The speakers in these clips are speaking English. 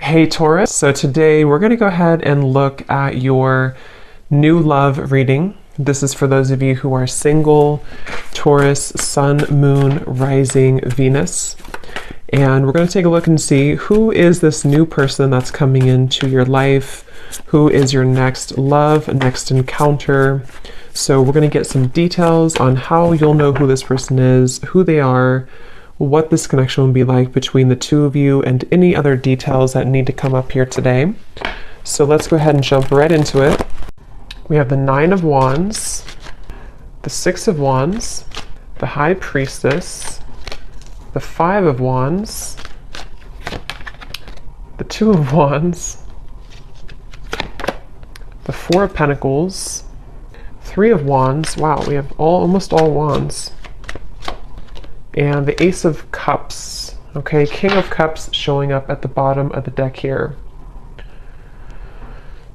Hey Taurus, so today we're going to go ahead and look at your new love reading. This is for those of you who are single, Taurus, Sun, Moon, Rising, Venus. And we're going to take a look and see who is this new person that's coming into your life, who is your next love, next encounter. So we're going to get some details on how you'll know who this person is, who they are, what this connection will be like between the two of you, and any other details that need to come up here today. So let's go ahead and jump right into it. We have the Nine of Wands, the Six of Wands, the High Priestess, the Five of Wands, the Two of Wands, the Four of Pentacles, Three of Wands. Wow, we have almost all wands. And the Ace of Cups. Okay, King of Cups showing up at the bottom of the deck here.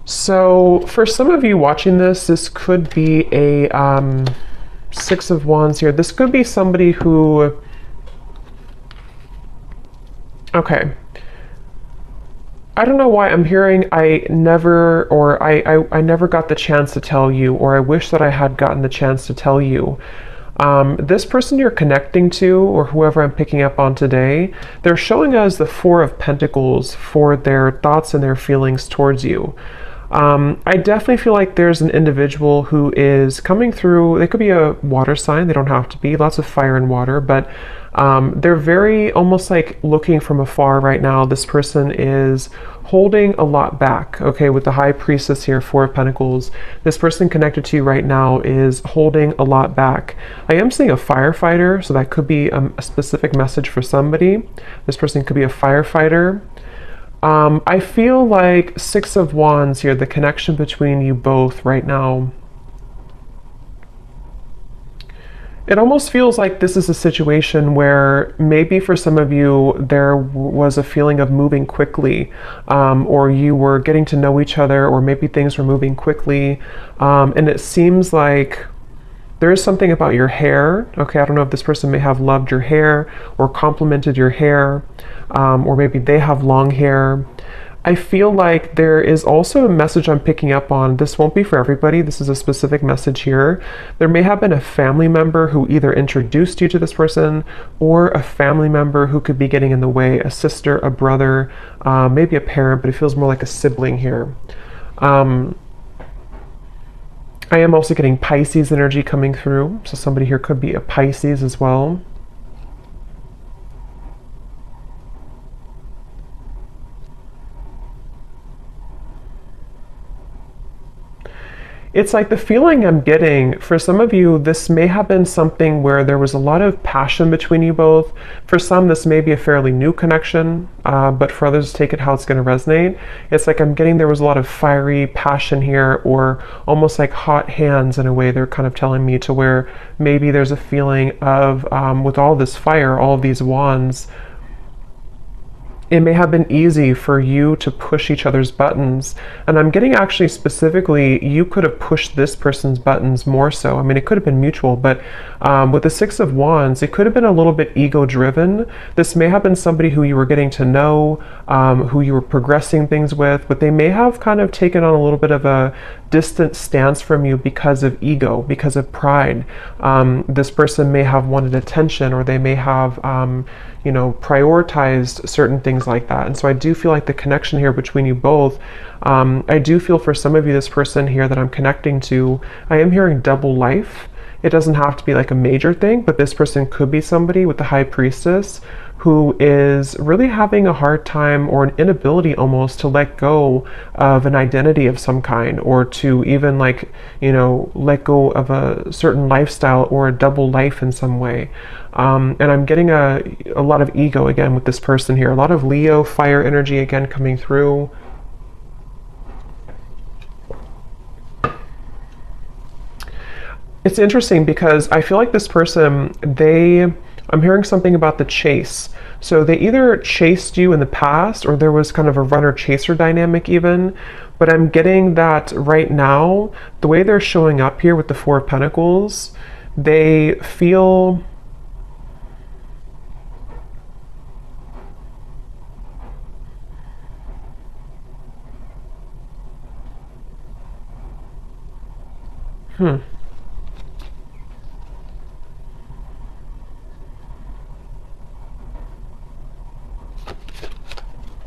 So for some of you watching this, this could be a Six of Wands here. This could be somebody who, okay, I don't know why I'm hearing I never got the chance to tell you, or I wish that I had gotten the chance to tell you. This person you're connecting to, or whoever I'm picking up on today, they're showing us the Four of Pentacles for their thoughts and their feelings towards you. I definitely feel like there's an individual who is coming through. They could be a water sign. They don't have to be. Lots of fire and water, but they're very almost like looking from afar right now. This person is holding a lot back, okay, with the High Priestess here, Four of Pentacles. This person connected to you right now is holding a lot back. I am seeing a firefighter, so that could be a specific message for somebody. This person could be a firefighter. I feel like Six of Wands here, the connection between you both right now. It almost feels like this is a situation where maybe for some of you there was a feeling of moving quickly, or you were getting to know each other, or maybe things were moving quickly, and it seems like there is something about your hair. Okay, I don't know if this person may have loved your hair or complimented your hair, or maybe they have long hair. I feel like there is also a message I'm picking up on. This won't be for everybody. This is a specific message here. There may have been a family member who either introduced you to this person, or a family member who could be getting in the way, a sister, a brother, maybe a parent, but it feels more like a sibling here. I am also getting Pisces energy coming through. So somebody here could be a Pisces as well. It's like the feeling I'm getting, for some of you, this may have been something where there was a lot of passion between you both. For some, this may be a fairly new connection, but for others, take it how it's going to resonate. It's like I'm getting there was a lot of fiery passion here, or almost like hot hands in a way. They're kind of telling me to where maybe there's a feeling of, with all this fire, all of these wands, it may have been easy for you to push each other's buttons. And I'm getting actually specifically, you could have pushed this person's buttons more so. I mean, it could have been mutual, but with the Six of Wands, it could have been a little bit ego-driven. This may have been somebody who you were getting to know, who you were progressing things with, but they may have kind of taken on a little bit of a distant stance from you because of ego, because of pride. This person may have wanted attention, or they may have prioritized certain things like that. And so I do feel like the connection here between you both, I do feel for some of you, this person here that I'm connecting to, I am hearing double life. It doesn't have to be like a major thing, but this person could be somebody with the High Priestess who is really having a hard time, or an inability almost, to let go of an identity of some kind, or to even let go of a certain lifestyle or a double life in some way. And I'm getting a lot of ego again with this person here, a lot of Leo fire energy again coming through. It's interesting because I feel like this person, I'm hearing something about the chase. So they either chased you in the past, or there was kind of a runner-chaser dynamic even. But I'm getting that right now, the way they're showing up here with the Four of Pentacles, they feel Hmm.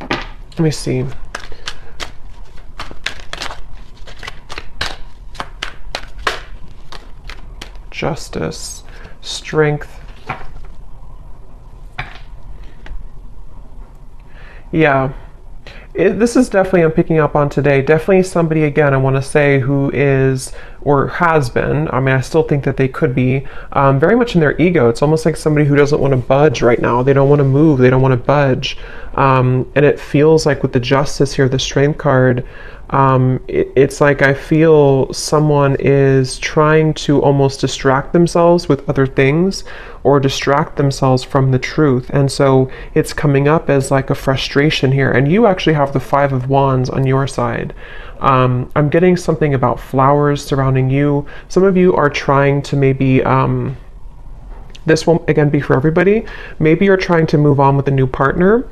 Let me see. Justice, strength. Yeah. This is definitely, I'm picking up on today, definitely somebody, again, I want to say, who is or has been, I mean, I still think that they could be very much in their ego. It's almost like somebody who doesn't want to budge right now. They don't want to move. They don't want to budge. And it feels like with the justice here, the strength card, it's like I feel someone is trying to almost distract themselves with other things or distract themselves from the truth. And so it's coming up as like a frustration here. And you actually have the Five of Wands on your side. I'm getting something about flowers surrounding you. Some of you are trying to maybe, this won't again be for everybody. Maybe you're trying to move on with a new partner,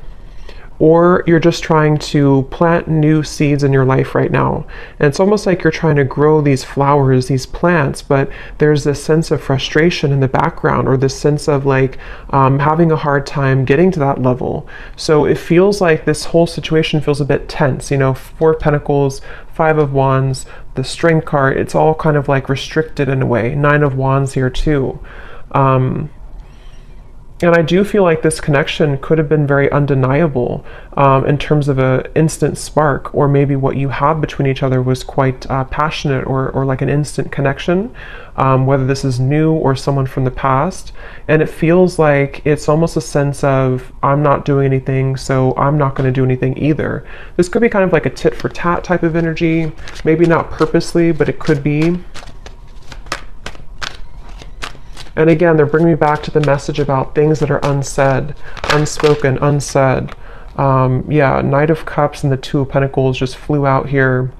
or you're just trying to plant new seeds in your life right now. And it's almost like you're trying to grow these flowers, these plants, but there's this sense of frustration in the background, or this sense of like having a hard time getting to that level. So it feels like this whole situation feels a bit tense. You know, Four of Pentacles, Five of Wands, the Strength card, it's all kind of like restricted in a way. Nine of Wands here too. And I do feel like this connection could have been very undeniable in terms of an instant spark, or maybe what you had between each other was quite passionate, or like an instant connection, whether this is new or someone from the past. And it feels like it's almost a sense of, I'm not doing anything, so I'm not going to do anything either. This could be kind of like a tit for tat type of energy, maybe not purposely, but it could be. And again, they're bringing me back to the message about things that are unsaid, unspoken, unsaid. Yeah, Knight of Cups and the Two of Pentacles just flew out here.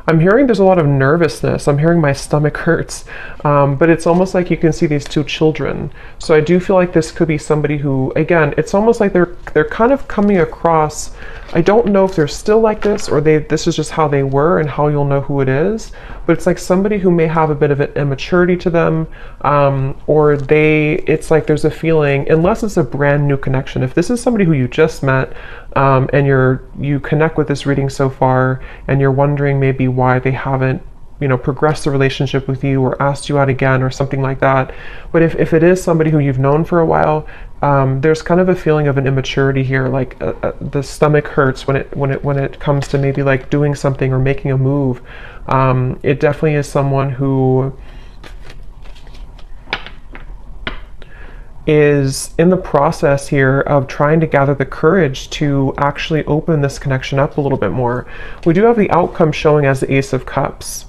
I'm hearing there's a lot of nervousness. I'm hearing my stomach hurts. But it's almost like you can see these two children. So I do feel like this could be somebody who, again, it's almost like they're kind of coming across. I don't know if they're still like this, or this is just how they were and how you'll know who it is. But it's like somebody who may have a bit of an immaturity to them, or it's like there's a feeling, unless it's a brand new connection. If this is somebody who you just met, and you connect with this reading so far, and you're wondering maybe why they haven't, you know, progressed the relationship with you or asked you out again or something like that. But if it is somebody who you've known for a while, there's kind of a feeling of an immaturity here, like the stomach hurts when it comes to maybe like doing something or making a move. It definitely is someone who is in the process here of trying to gather the courage to actually open this connection up a little bit more. We do have the outcome showing as the Ace of Cups.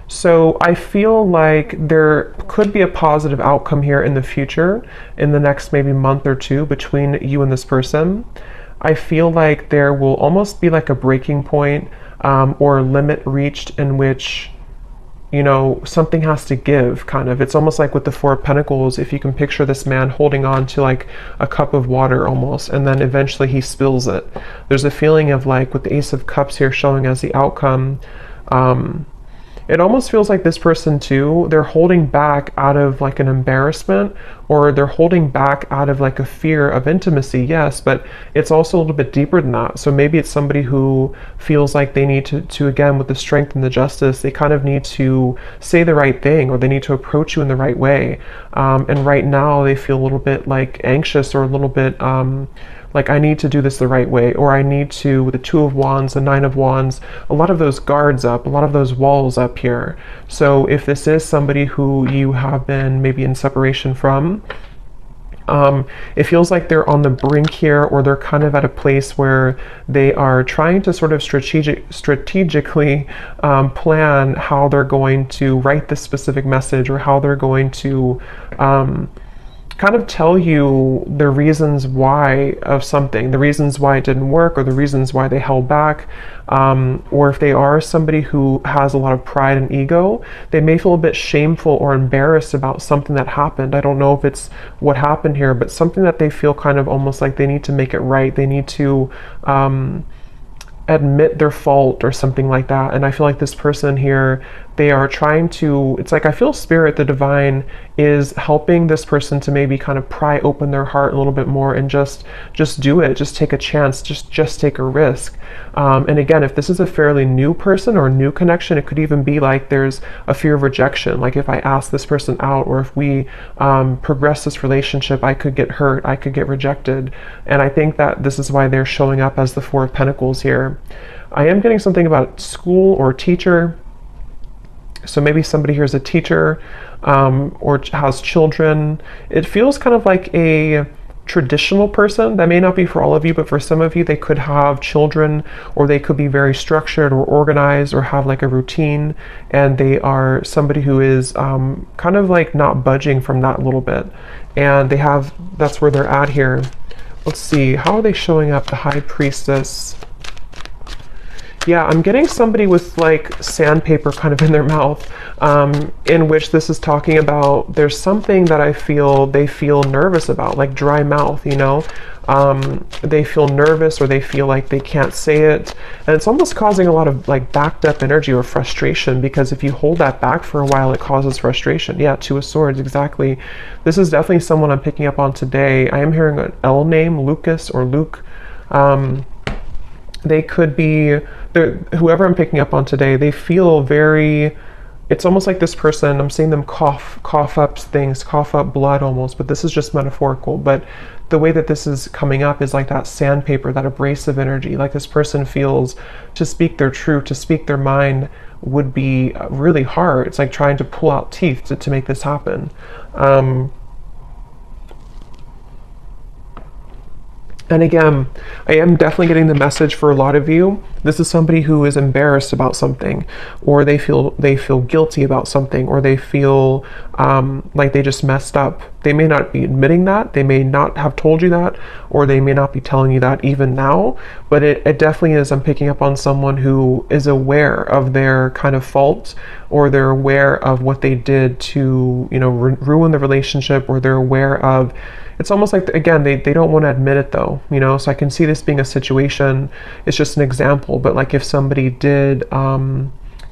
So I feel like there could be a positive outcome here in the future, in the next maybe month or two, between you and this person. I feel like there will almost be like a breaking point, or limit reached, in which, you know, something has to give, kind of. It's almost like with the Four of Pentacles, if you can picture this man holding on to like a cup of water almost, and then eventually he spills it. There's a feeling of like, with the Ace of Cups here showing as the outcome, it almost feels like this person too, they're holding back out of like an embarrassment, or they're holding back out of like a fear of intimacy, yes, but it's also a little bit deeper than that. So maybe it's somebody who feels like they need to again, with the Strength and the Justice, they kind of need to say the right thing, or they need to approach you in the right way. And right now they feel a little bit like anxious, or a little bit like, I need to do this the right way, or I need to, with the Two of Wands, the Nine of Wands, a lot of those guards up, a lot of those walls up here. So if this is somebody who you have been maybe in separation from, it feels like they're on the brink here, or they're kind of at a place where they are trying to sort of strategically plan how they're going to write this specific message, or how they're going to kind of tell you the reasons why of something, the reasons why it didn't work, or the reasons why they held back. Or if they are somebody who has a lot of pride and ego, they may feel a bit shameful or embarrassed about something that happened. I don't know if it's what happened here, but something that they feel kind of almost like they need to make it right. They need to admit their fault or something like that. And I feel like this person here They are trying to, it's like I feel spirit, the divine, is helping this person to maybe kind of pry open their heart a little bit more and just do it, just take a chance, just take a risk. And again, if this is a fairly new person or new connection, it could even be like there's a fear of rejection. Like if I ask this person out, or if we progress this relationship, I could get hurt, I could get rejected. And I think that this is why they're showing up as the Four of Pentacles here. I am getting something about school or teacher. So maybe somebody here is a teacher or has children. It feels kind of like a traditional person. That may not be for all of you, but for some of you, they could have children, or they could be very structured or organized or have like a routine. And they are somebody who is kind of like not budging from that a little bit. And they have, that's where they're at here. Let's see, how are they showing up? The High Priestess. Yeah, I'm getting somebody with like sandpaper kind of in their mouth, in which this is talking about there's something that I feel they feel nervous about, like dry mouth, you know? They feel nervous, or they feel like they can't say it. And it's almost causing a lot of like backed up energy or frustration, because if you hold that back for a while, it causes frustration. Yeah, Two of Swords, exactly. This is definitely someone I'm picking up on today. I am hearing an L name, Lucas or Luke. They could be, whoever I'm picking up on today, they feel very, it's almost like this person, I'm seeing them cough up things, cough up blood almost, but this is just metaphorical. But the way that this is coming up is like that sandpaper, that abrasive energy. Like this person feels to speak their truth, to speak their mind would be really hard. It's like trying to pull out teeth to make this happen. And again, I am definitely getting the message for a lot of you. This is somebody who is embarrassed about something, or they feel guilty about something, or they feel like they just messed up. They may not be admitting that, they may not have told you that, or they may not be telling you that even now, but it definitely is, I'm picking up on someone who is aware of their kind of fault, or they're aware of what they did to, you know, ruin the relationship, or they're aware of, it's almost like, again, they don't want to admit it though, you know? So I can see this being a situation, it's just an example, but like if somebody did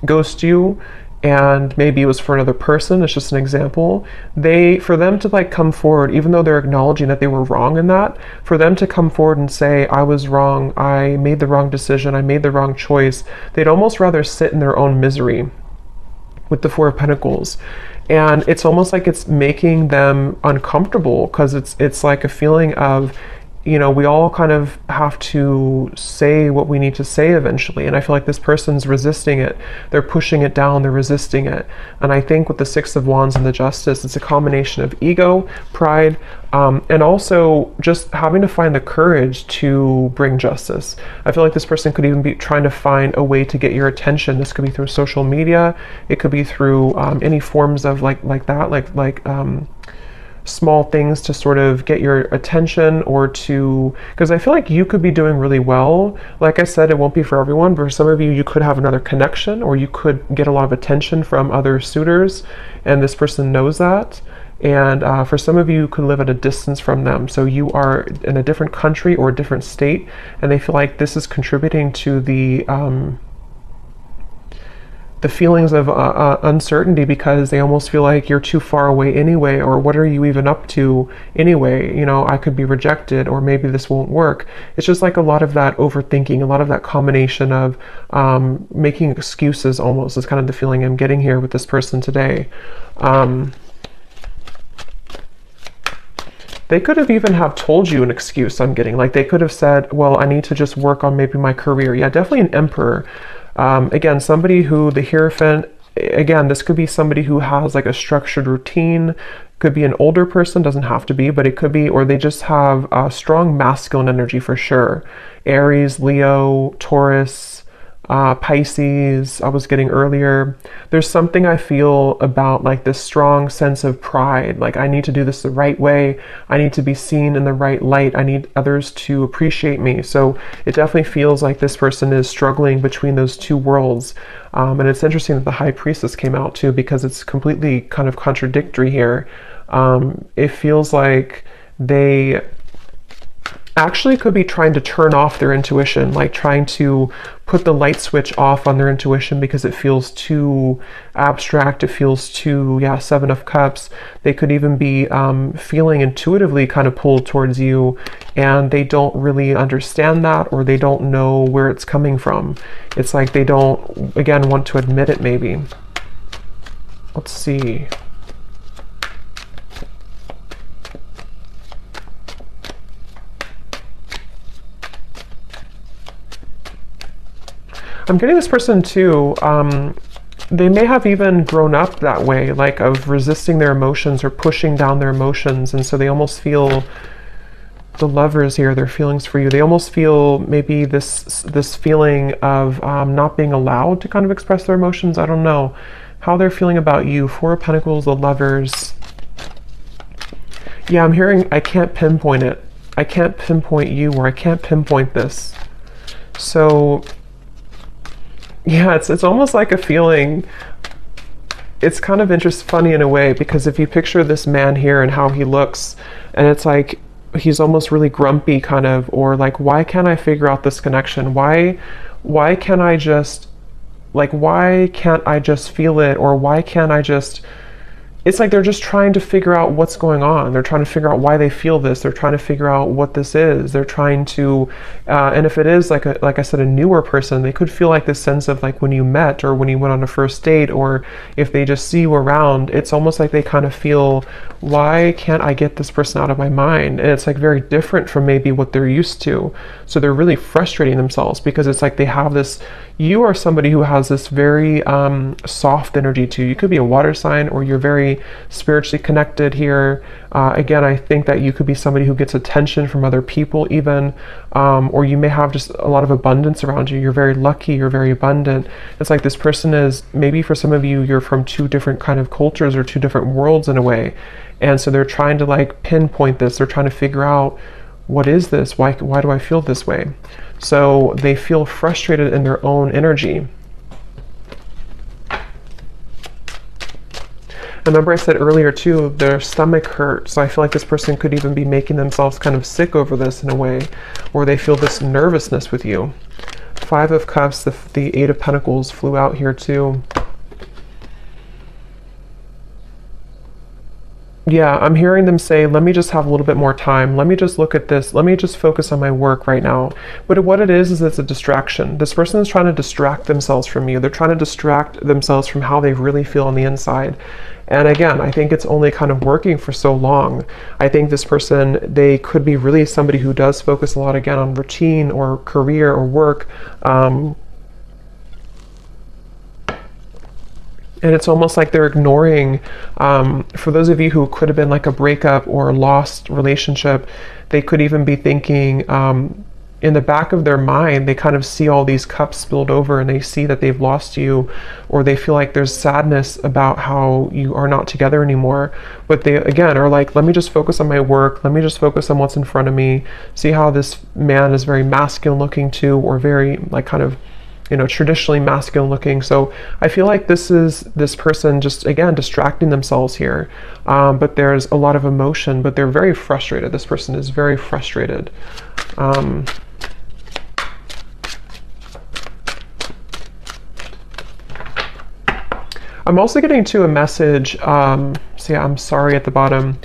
ghost you, and maybe it was for another person, it's just an example, for them to like come forward, even though they're acknowledging that they were wrong in that, for them to come forward and say, I was wrong, I made the wrong decision, I made the wrong choice, they'd almost rather sit in their own misery with the Four of Pentacles. And it's almost like it's making them uncomfortable, because it's like a feeling of, you know, we all kind of have to say what we need to say eventually. And I feel like this person's resisting it. They're pushing it down, they're resisting it. And I think with the Six of Wands and the Justice, it's a combination of ego, pride, and also just having to find the courage to bring justice. I feel like this person could even be trying to find a way to get your attention. This could be through social media. It could be through any forms of like small things to sort of get your attention, or to, because I feel like you could be doing really well. Like I said, it won't be for everyone, but for some of you, you could have another connection, or you could get a lot of attention from other suitors, and this person knows that. And for some of you, could live at a distance from them. So you are in a different country or a different state, and they feel like this is contributing to the feelings of uncertainty, because they almost feel like you're too far away anyway, or what are you even up to anyway? You know, I could be rejected, or maybe this won't work. It's just like a lot of that overthinking, a lot of that combination of making excuses almost is kind of the feeling I'm getting here with this person today. They could have even have told you an excuse, I'm getting. Like they could have said, well, I need to just work on maybe my career. Yeah, definitely an Emperor. Again, somebody who, the Hierophant, again, this could be somebody who has like a structured routine, could be an older person, doesn't have to be, but it could be, or they just have a strong masculine energy for sure. Aries, Leo, Taurus, Pisces, I was getting earlier. There's something I feel about like this strong sense of pride. Like I need to do this the right way. I need to be seen in the right light. I need others to appreciate me. So it definitely feels like this person is struggling between those two worlds. And it's interesting that the High Priestess came out too, because it's completely kind of contradictory here. It feels like they actually could be trying to turn off their intuition, like trying to put the light switch off on their intuition because it feels too abstract, it feels too, yeah, Seven of Cups. They could even be feeling intuitively kind of pulled towards you, and they don't really understand that, or they don't know where it's coming from. It's like they don't, again, want to admit it maybe. Let's see. I'm getting this person too, they may have even grown up that way, like of resisting their emotions or pushing down their emotions, and so they almost feel, the Lovers here, their feelings for you, they almost feel maybe this feeling of not being allowed to kind of express their emotions. I don't know how they're feeling about you. Four of Pentacles, the Lovers. Yeah, I'm hearing, I can't pinpoint it. I can't pinpoint you, or I can't pinpoint this. So yeah, it's almost like a feeling. It's kind of funny in a way, because if you picture this man here and how he looks, and it's like he's almost really grumpy kind of, or like, why can't I figure out this connection? Why can't I just, like, why can't I just feel it? Or why can't I just, it's like they're just trying to figure out what's going on. They're trying to figure out why they feel this. They're trying to figure out what this is. They're trying to, and if it is like I said, a newer person, they could feel like this sense of like when you met, or when you went on a first date, or if they just see you around, it's almost like they kind of feel, why can't I get this person out of my mind? And it's like very different from maybe what they're used to. So they're really frustrating themselves, because it's like they have this, you are somebody who has this very soft energy too. You could be a water sign, or you're very spiritually connected here. Again, I think that you could be somebody who gets attention from other people even, or you may have just a lot of abundance around you. You're very lucky, you're very abundant. It's like this person is, maybe for some of you, you're from two different kind of cultures or two different worlds in a way. And so they're trying to like pinpoint this. They're trying to figure out, what is this? Why do I feel this way? So they feel frustrated in their own energy. Remember I said earlier too, their stomach hurts. So I feel like this person could even be making themselves kind of sick over this in a way, or they feel this nervousness with you. Five of Cups, the Eight of Pentacles flew out here too. Yeah, I'm hearing them say, let me just have a little bit more time. Let me just look at this. Let me just focus on my work right now. But what it is it's a distraction. This person is trying to distract themselves from you. They're trying to distract themselves from how they really feel on the inside. And again, I think it's only kind of working for so long. I think this person, they could be really somebody who does focus a lot, again, on routine or career or work. And it's almost like they're ignoring, for those of you who could have been like a breakup or a lost relationship, they could even be thinking, in the back of their mind, they kind of see all these cups spilled over, and they see that they've lost you, or they feel like there's sadness about how you are not together anymore. But they, again, are like, let me just focus on my work. Let me just focus on what's in front of me. See how this man is very masculine looking too, or very like kind of, you know, traditionally masculine looking. So I feel like this is this person just, again, distracting themselves here. But there's a lot of emotion, but they're very frustrated. This person is very frustrated. I'm also getting to a message, see, I'm sorry at the bottom.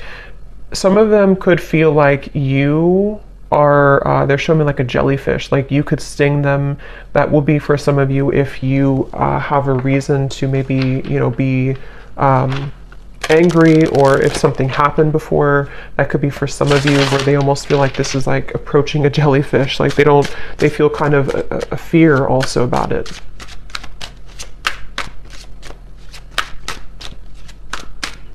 Some of them could feel like you are, they're showing me like a jellyfish, like you could sting them. That will be for some of you if you have a reason to maybe, you know, be angry, or if something happened before. That could be for some of you where they almost feel like this is like approaching a jellyfish, like they feel kind of a fear also about it.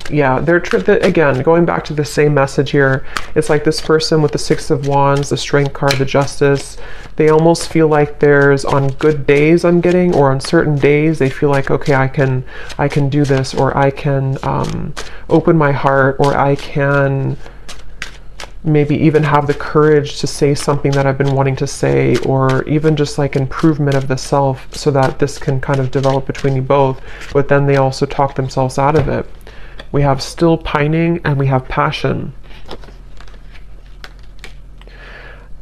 Yeah, again, going back to the same message here, it's like this person with the Six of Wands, the Strength card, the Justice, they almost feel like there's, on good days I'm getting, or on certain days, they feel like, okay, I can do this, or I can open my heart, or I can maybe even have the courage to say something that I've been wanting to say, or even just like improvement of the self, so that this can kind of develop between you both. But then they also talk themselves out of it. We have still pining, and we have passion.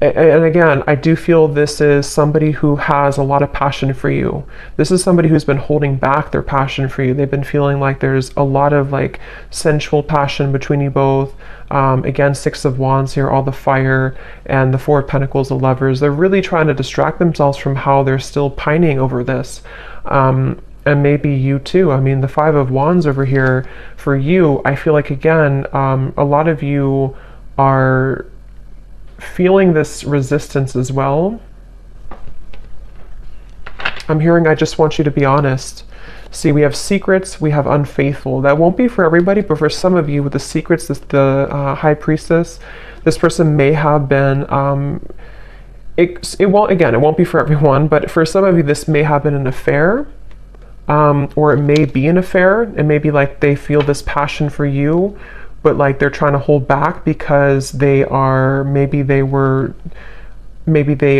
And again, I do feel this is somebody who has a lot of passion for you. This is somebody who's been holding back their passion for you. They've been feeling like there's a lot of like sensual passion between you both. Again, Six of Wands here, all the fire, and the Four of Pentacles, the Lovers. They're really trying to distract themselves from how they're still pining over this. And maybe you too. I mean, the Five of Wands over here for you, I feel like, again, a lot of you are feeling this resistance as well. I'm hearing, I just want you to be honest. See, we have secrets, we have unfaithful. That won't be for everybody, but for some of you with the secrets, the High Priestess, this person may have been, it won't be for everyone, but for some of you, this may have been an affair, or it may be an affair. It may be like they feel this passion for you, but like they're trying to hold back because maybe they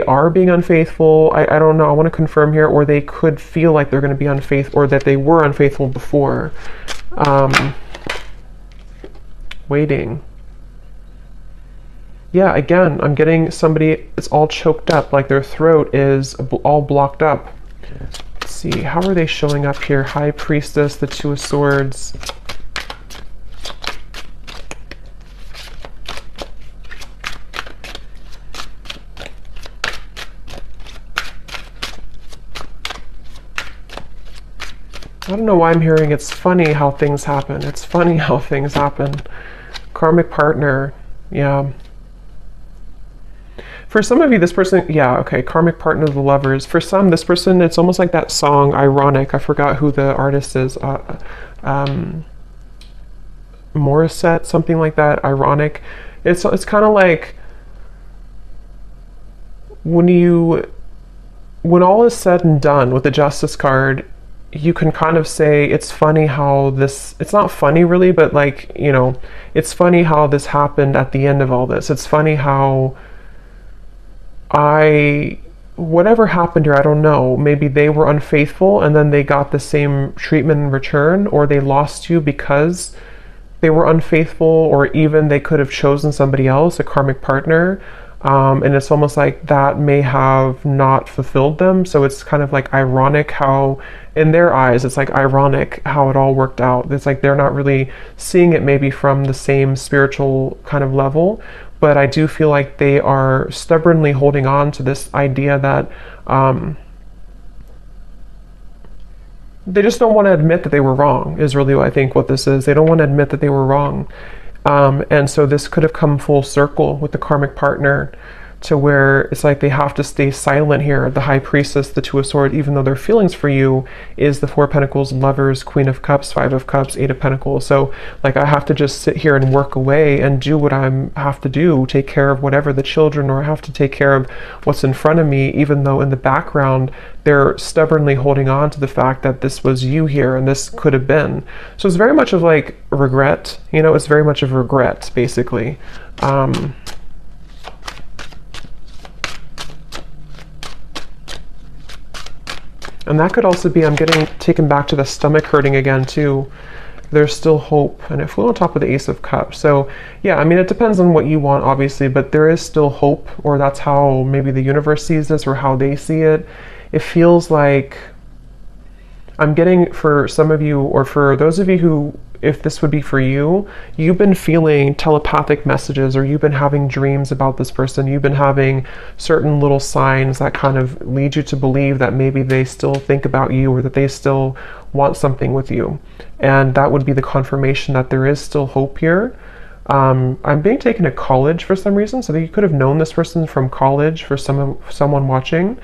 are being unfaithful. I don't know. I want to confirm here, or they could feel like they're going to be unfaithful, or that they were unfaithful before. Waiting. Yeah, again, I'm getting somebody, it's all choked up, like their throat is all blocked up. Let's see, how are they showing up here? High Priestess, the Two of Swords. I don't know why I'm hearing it's funny how things happen. It's funny how things happen. Karmic partner, yeah. For some of you, this person, yeah, okay, karmic partner, the Lovers. For some, this person, it's almost like that song, Ironic. I forgot who the artist is. Morissette, something like that, Ironic. It's kind of like when all is said and done with the Justice card, you can kind of say it's funny how this, it's not funny really, but like, you know, it's funny how this happened at the end of all this. It's funny how whatever happened here, I don't know, maybe they were unfaithful and then they got the same treatment in return, or they lost you because they were unfaithful, or even they could have chosen somebody else, a karmic partner. And it's almost like that may have not fulfilled them. So it's kind of like ironic how, in their eyes, it's like ironic how it all worked out. It's like they're not really seeing it maybe from the same spiritual kind of level. But I do feel like they are stubbornly holding on to this idea that they just don't want to admit that they were wrong, is really what I think what this is. They don't want to admit that they were wrong. And so this could have come full circle with the karmic partner, to where it's like they have to stay silent here. The High Priestess, the Two of Swords, even though their feelings for you is the Four of Pentacles, Lovers, Queen of Cups, Five of Cups, Eight of Pentacles. So like I have to just sit here and work away and do what I have to do, take care of whatever the children, or I have to take care of what's in front of me, even though in the background they're stubbornly holding on to the fact that this was you here and this could have been. So it's very much of like regret, you know, it's very much of regret basically. And that could also be, I'm getting taken back to the stomach hurting again too. There's still hope. And it flew on top of the Ace of Cups. So yeah, I mean, it depends on what you want, obviously, but there is still hope, or that's how maybe the universe sees this, or how they see it. It feels like I'm getting, for some of you, or for those of you who, if this would be for you, you've been feeling telepathic messages, or you've been having dreams about this person. You've been having certain little signs that kind of lead you to believe that maybe they still think about you, or that they still want something with you. And that would be the confirmation that there is still hope here. I'm being taken to college for some reason, so that you could have known this person from college, for someone watching.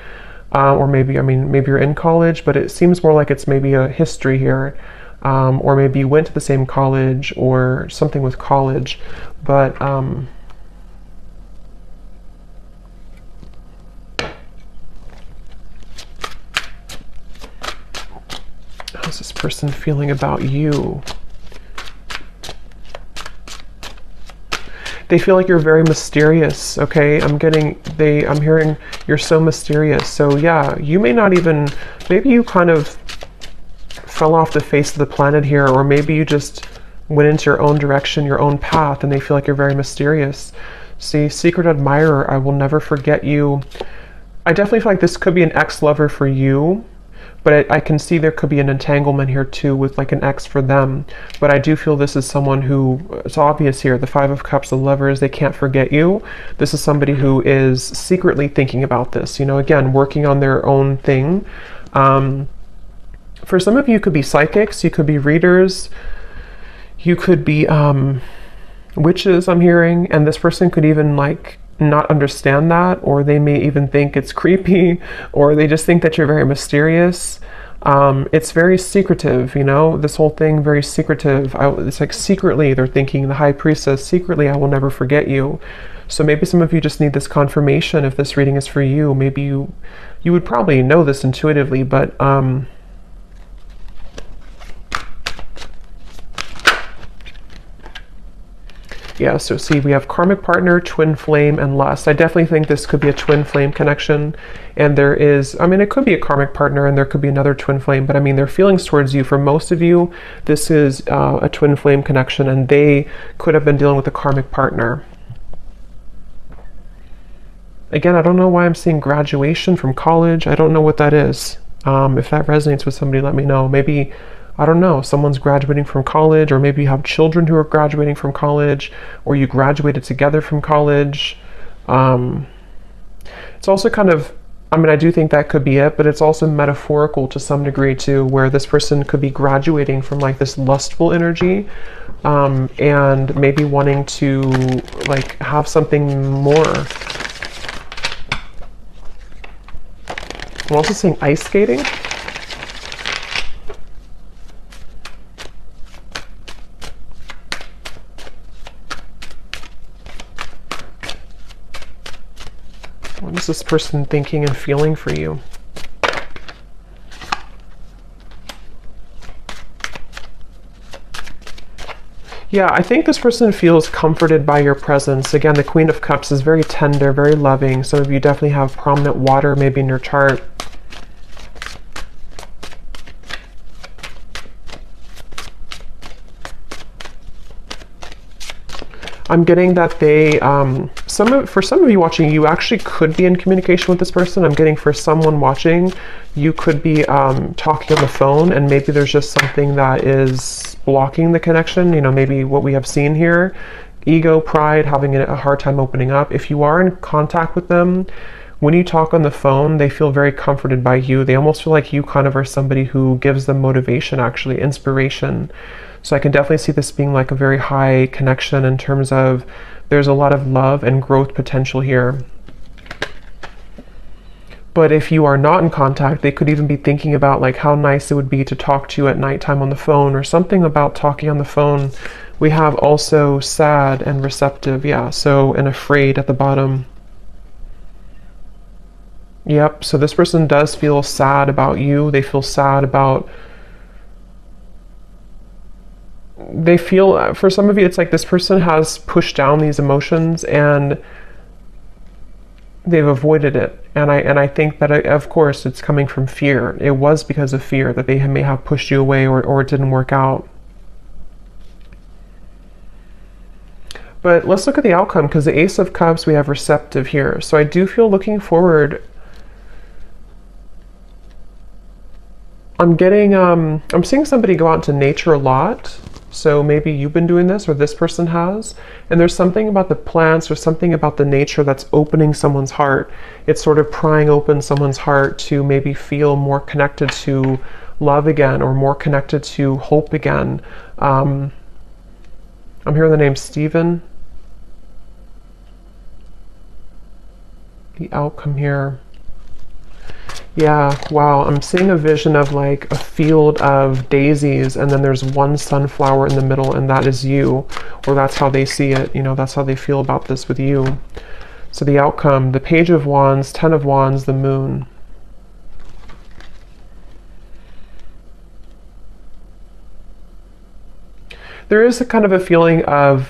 Or maybe, I mean, maybe you're in college, but it seems more like it's maybe a history here. Or maybe you went to the same college, or something with college, but how's this person feeling about you? They feel like you're very mysterious, okay? I'm hearing you're so mysterious. So yeah, you may not even, maybe you kind of fell off the face of the planet here, or maybe you just went into your own direction, your own path, and they feel like you're very mysterious. See, secret admirer, I will never forget you. I definitely feel like this could be an ex-lover for you, but I can see there could be an entanglement here too with like an ex for them. But I do feel this is someone who, it's obvious here, the Five of Cups, the Lovers, they can't forget you. This is somebody who is secretly thinking about this, you know, again, working on their own thing. For some of you, it could be psychics, you could be readers, you could be witches, I'm hearing, and this person could even like not understand that, or they may even think it's creepy, or they just think that you're very mysterious. It's very secretive, you know, this whole thing, very secretive. It's like secretly they're thinking, the High Priestess, secretly I will never forget you. So maybe some of you just need this confirmation if this reading is for you. Maybe you would probably know this intuitively, but yeah, so see, we have karmic partner, twin flame, and lust. I definitely think this could be a twin flame connection. And there is, I mean, it could be a karmic partner and there could be another twin flame, but I mean, their feelings towards you, for most of you, this is a twin flame connection, and they could have been dealing with a karmic partner. Again, I don't know why I'm seeing graduation from college. I don't know what that is. If that resonates with somebody, let me know. Maybe, I don't know, someone's graduating from college, or maybe you have children who are graduating from college, or you graduated together from college. It's also kind of, I mean, I do think that could be it, but it's also metaphorical to some degree too, where this person could be graduating from like this lustful energy, and maybe wanting to like have something more. I'm also seeing ice skating. What is this person thinking and feeling for you? Yeah, I think this person feels comforted by your presence. Again, the Queen of Cups is very tender, very loving. Some of you definitely have prominent water maybe in your chart. I'm getting that they, for some of you watching, you actually could be in communication with this person. I'm getting for someone watching, you could be talking on the phone, and maybe there's just something that is blocking the connection. You know, maybe what we have seen here, ego, pride, having a hard time opening up. If you are in contact with them, when you talk on the phone, they feel very comforted by you. They almost feel like you kind of are somebody who gives them motivation, actually, inspiration. So I can definitely see this being like a very high connection in terms of there's a lot of love and growth potential here. But if you are not in contact, they could even be thinking about like how nice it would be to talk to you at nighttime on the phone, or something about talking on the phone. We have also sad and receptive, yeah, so, and afraid at the bottom. Yep, so this person does feel sad about you. They feel sad about, they feel, for some of you, it's like this person has pushed down these emotions and they've avoided it. And I think that, of course, it's coming from fear. It was because of fear that they may have pushed you away, or it didn't work out. But let's look at the outcome, because the Ace of Cups, we have receptive here. So I do feel looking forward. I'm getting, I'm seeing somebody go out into nature a lot. So maybe you've been doing this, or this person has. And there's something about the plants or something about the nature that's opening someone's heart. It's sort of prying open someone's heart to maybe feel more connected to love again, or more connected to hope again. I'm hearing the name Stephen. The outcome here. Yeah, wow, I'm seeing a vision of like a field of daisies, and then there's one sunflower in the middle, and that is you, or that's how they see it, you know, that's how they feel about this with you. So the outcome, the Page of Wands, Ten of Wands, the Moon. There is a kind of a feeling of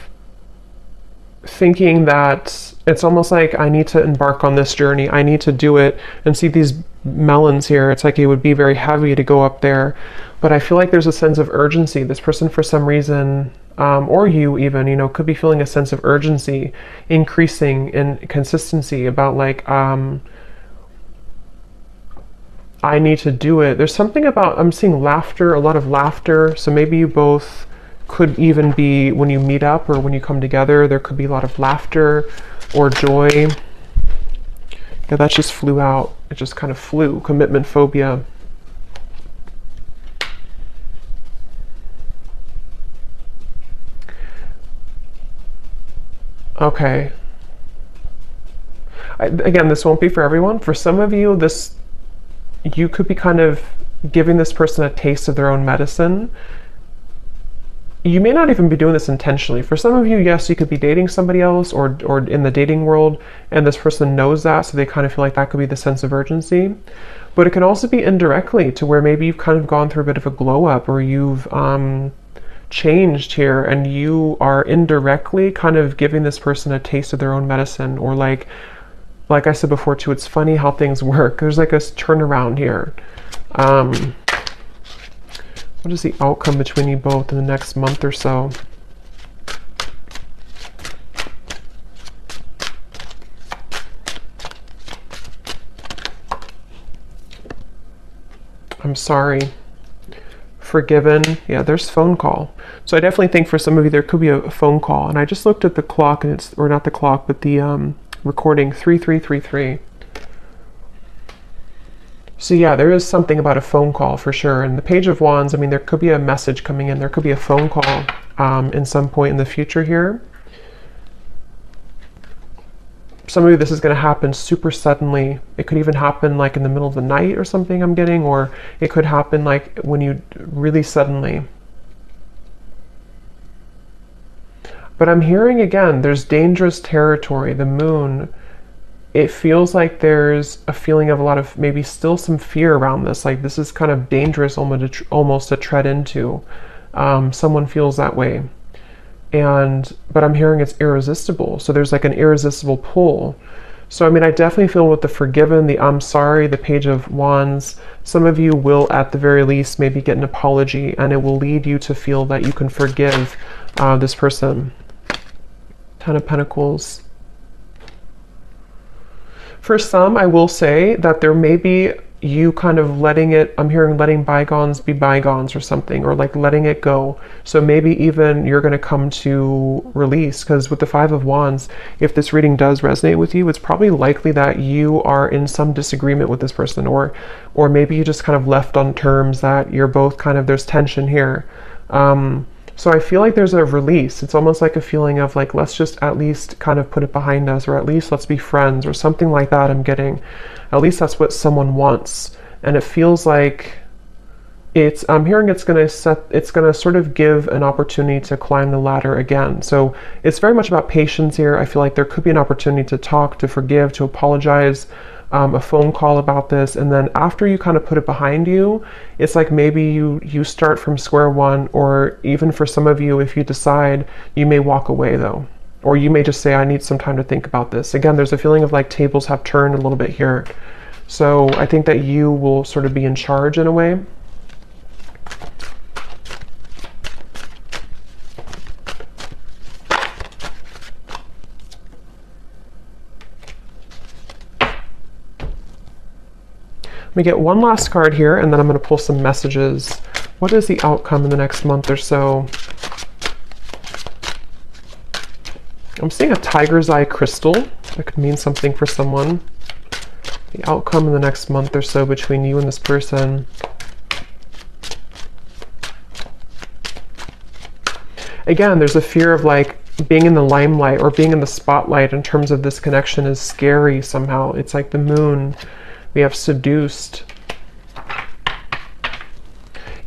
thinking that It's almost like I need to embark on this journey. I need to do it. And see these melons here, it's like it would be very heavy to go up there. But I feel like there's a sense of urgency. This person, for some reason, or you even, you know, could be feeling a sense of urgency, increasing in consistency about like, I need to do it. There's something about, I'm seeing laughter, a lot of laughter. So maybe you both could even be, when you meet up or when you come together, there could be a lot of laughter or joy. Yeah, that just flew out. It just kind of flew. Commitment phobia. Okay. Again, this won't be for everyone. For some of you, you could be kind of giving this person a taste of their own medicine. You may not even be doing this intentionally. For some of you, yes, you could be dating somebody else or in the dating world, and this person knows that, so they kind of feel like that could be the sense of urgency. But it can also be indirectly, to where maybe you've kind of gone through a bit of a glow up, or you've changed here, and you are indirectly kind of giving this person a taste of their own medicine. Or like I said before too, it's funny how things work. There's like a turnaround here. What is the outcome between you both in the next month or so? I'm sorry. Forgiven. Yeah, there's phone call. So I definitely think for some of you there could be a phone call. And I just looked at the clock, and it's, or not the clock, but the recording, 3333. So yeah, there is something about a phone call for sure. And the Page of Wands, I mean, there could be a message coming in. There could be a phone call in some point in the future here. Some of you, this is going to happen super suddenly. It could even happen like in the middle of the night or something, I'm getting, or it could happen like when you really suddenly. But I'm hearing again, there's dangerous territory. The moon, it feels like there's a feeling of a lot of maybe still some fear around this. Like this is kind of dangerous almost to tread into. Someone feels that way. But I'm hearing it's irresistible. So there's like an irresistible pull. So I mean, I definitely feel with the forgiven, the I'm sorry, the Page of Wands, some of you will at the very least maybe get an apology, and it will lead you to feel that you can forgive this person. Ten of Pentacles. For some, I will say that there may be you kind of letting it, I'm hearing letting bygones be bygones or something, or like letting it go. So maybe even you're going to come to release, because with the Five of Wands, if this reading does resonate with you, it's probably likely that you are in some disagreement with this person, or maybe you just kind of left on terms that you're both kind of, there's tension here. So I feel like there's a release. It's almost like a feeling of like, let's just at least kind of put it behind us, or at least let's be friends, or something like that. I'm getting, at least that's what someone wants. And it feels like I'm hearing it's going to sort of give an opportunity to climb the ladder again. So it's very much about patience here. I feel like there could be an opportunity to talk, to forgive, to apologize, a phone call about this, and then after you kind of put it behind you, it's like maybe you start from square one, or even for some of you, if you decide, you may walk away though, or you may just say, I need some time to think about this. Again, there's a feeling of like tables have turned a little bit here. So I think that you will sort of be in charge in a way. Let me get one last card here, and then I'm going to pull some messages. What is the outcome in the next month or so? I'm seeing a tiger's eye crystal. That could mean something for someone. The outcome in the next month or so between you and this person. Again, there's a fear of like being in the limelight or being in the spotlight in terms of this connection is scary somehow. It's like the moon. We have seduced.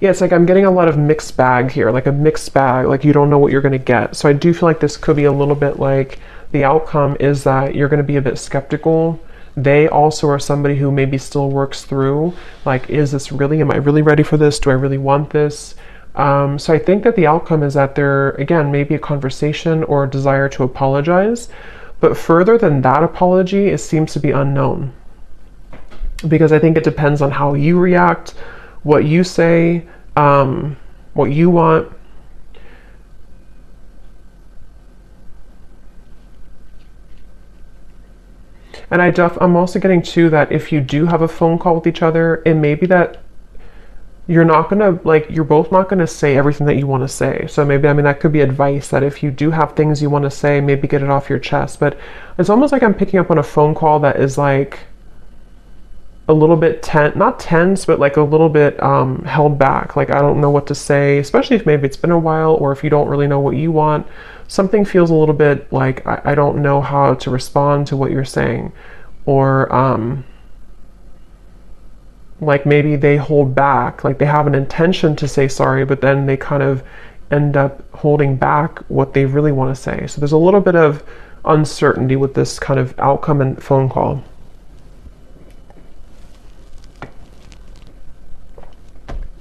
Yeah, it's like I'm getting a lot of mixed bag here, like a mixed bag, like you don't know what you're going to get. So I do feel like this could be a little bit like the outcome is that you're going to be a bit skeptical. They also are somebody who maybe still works through, like, is this really, am I really ready for this? Do I really want this? So I think that the outcome is that there, again, maybe a conversation or a desire to apologize. But further than that apology, it seems to be unknown. Because I think it depends on how you react, what you say, what you want. And I'm also getting too that if you do have a phone call with each other, it may be that you're both not gonna say everything that you want to say. So maybe, I mean, that could be advice, that if you do have things you want to say, maybe get it off your chest. But it's almost like I'm picking up on a phone call that is like a little bit not tense, but like a little bit held back. Like, I don't know what to say, especially if maybe it's been a while, or if you don't really know what you want. Something feels a little bit like I don't know how to respond to what you're saying. Or like maybe they hold back, like they have an intention to say sorry, but then they kind of end up holding back what they really want to say. So there's a little bit of uncertainty with this kind of outcome and phone call.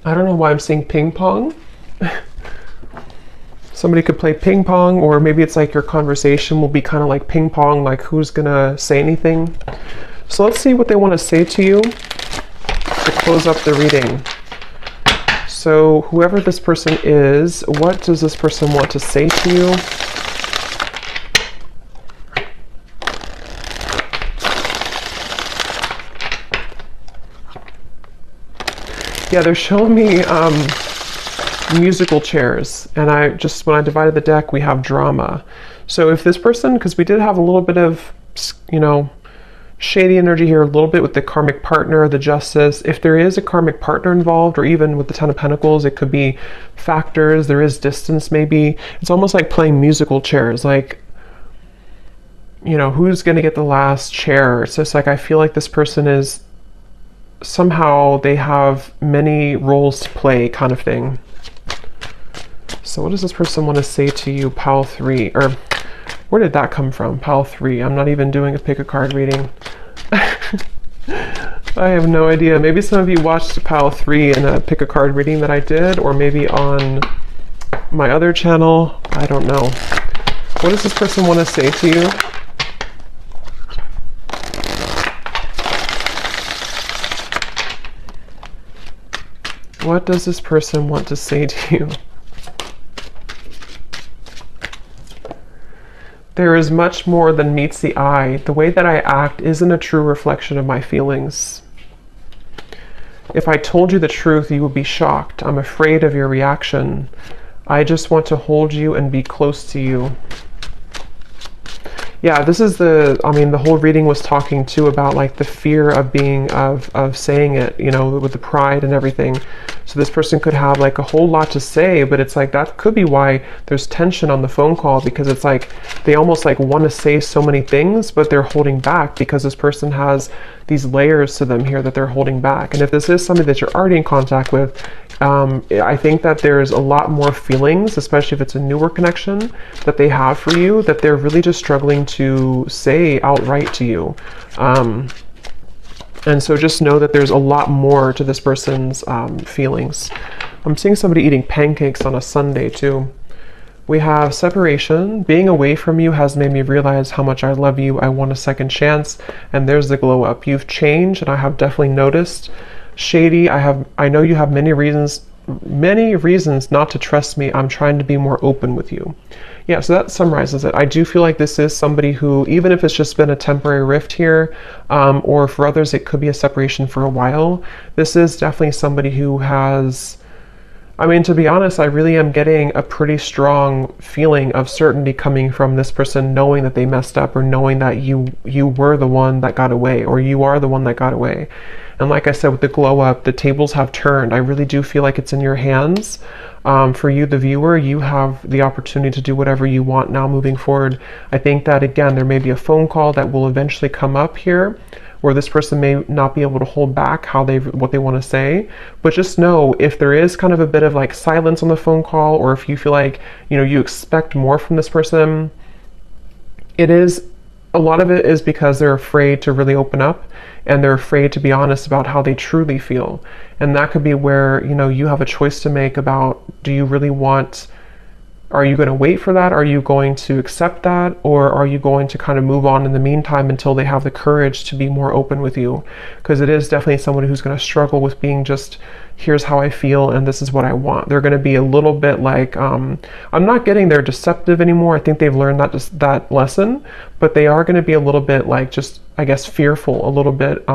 I don't know why I'm seeing ping pong. Somebody could play ping pong, or maybe it's like your conversation will be kind of like ping pong, like who's gonna say anything. So let's see what they want to say to you to close up the reading. So whoever this person is, what does this person want to say to you? Yeah, they're showing me musical chairs, and when I divided the deck, we have drama. So if this person, because we did have a little bit of, shady energy here, a little bit with the karmic partner, the justice. If there is a karmic partner involved, or even with the Ten of Pentacles, it could be factors. There is distance, maybe. It's almost like playing musical chairs, like, who's going to get the last chair? It's just like, I feel like this person is, somehow they have many roles to play, kind of thing. So what does this person want to say to you, Pile 3? Or where did that come from, Pile 3? I'm not even doing a pick a card reading. I have no idea. Maybe some of you watched Pile 3 in a pick a card reading that I did, or maybe on my other channel. I don't know. What does this person want to say to you? What does this person want to say to you? There is much more than meets the eye. The way that I act isn't a true reflection of my feelings. If I told you the truth, you would be shocked. I'm afraid of your reaction. I just want to hold you and be close to you. Yeah, this is the whole reading was talking too about like the fear of saying it, with the pride and everything. So this person could have like a whole lot to say, but it's like that could be why there's tension on the phone call, because it's like they almost like want to say so many things, but they're holding back because this person has these layers to them here that they're holding back. And if this is somebody that you're already in contact with, I think that there's a lot more feelings, especially if it's a newer connection that they have for you, that they're really just struggling to say outright to you. And so just know that there's a lot more to this person's feelings. I'm seeing somebody eating pancakes on a Sunday too. We have separation. Being away from you has made me realize how much I love you. I want a second chance. And there's the glow up. You've changed, and I have definitely noticed. Shady, I know you have many reasons not to trust me. I'm trying to be more open with you. Yeah, so that summarizes it. I do feel like this is somebody who, even if it's just been a temporary rift here, or for others it could be a separation for a while, this is definitely somebody who has, to be honest, I really am getting a pretty strong feeling of certainty coming from this person, knowing that they messed up, or knowing that you were the one that got away, or you are the one that got away. And like I said, with the glow up, the tables have turned. I really do feel like it's in your hands. For you, the viewer, you have the opportunity to do whatever you want now moving forward. I think that, again, there may be a phone call that will eventually come up here where this person may not be able to hold back what they want to say. But just know, if there is kind of a bit of like silence on the phone call, or if you feel like, you expect more from this person, a lot of it is because they're afraid to really open up, and they're afraid to be honest about how they truly feel. And that could be where, you have a choice to make about, do you really want Are you going to wait for that? Are you going to accept that? Or are you going to kind of move on in the meantime until they have the courage to be more open with you? Because it is definitely someone who's going to struggle with being just, here's how I feel and this is what I want. They're going to be a little bit like, I'm not getting they're deceptive anymore. I think they've learned that lesson, but they are going to be a little bit like, just, I guess, fearful, a little bit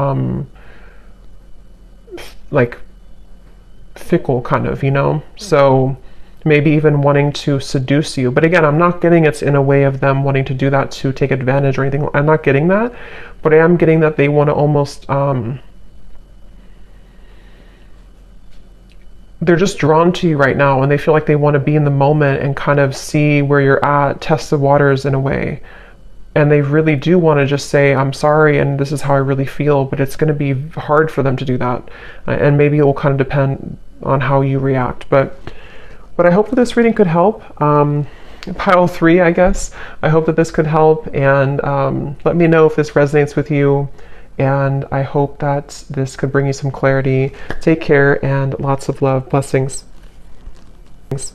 like fickle kind of, you know? So maybe even wanting to seduce you. But again, I'm not getting it's in a way of them wanting to do that to take advantage or anything. I'm not getting that, but I am getting that they want to almost, they're just drawn to you right now and they feel like they want to be in the moment and kind of see where you're at, test the waters in a way. And they really do want to just say, I'm sorry and this is how I really feel, but it's going to be hard for them to do that. And maybe it will kind of depend on how you react. But I hope that this reading could help. Pile 3, I guess. I hope that this could help, and let me know if this resonates with you. And I hope that this could bring you some clarity. Take care and lots of love. Blessings. Thanks.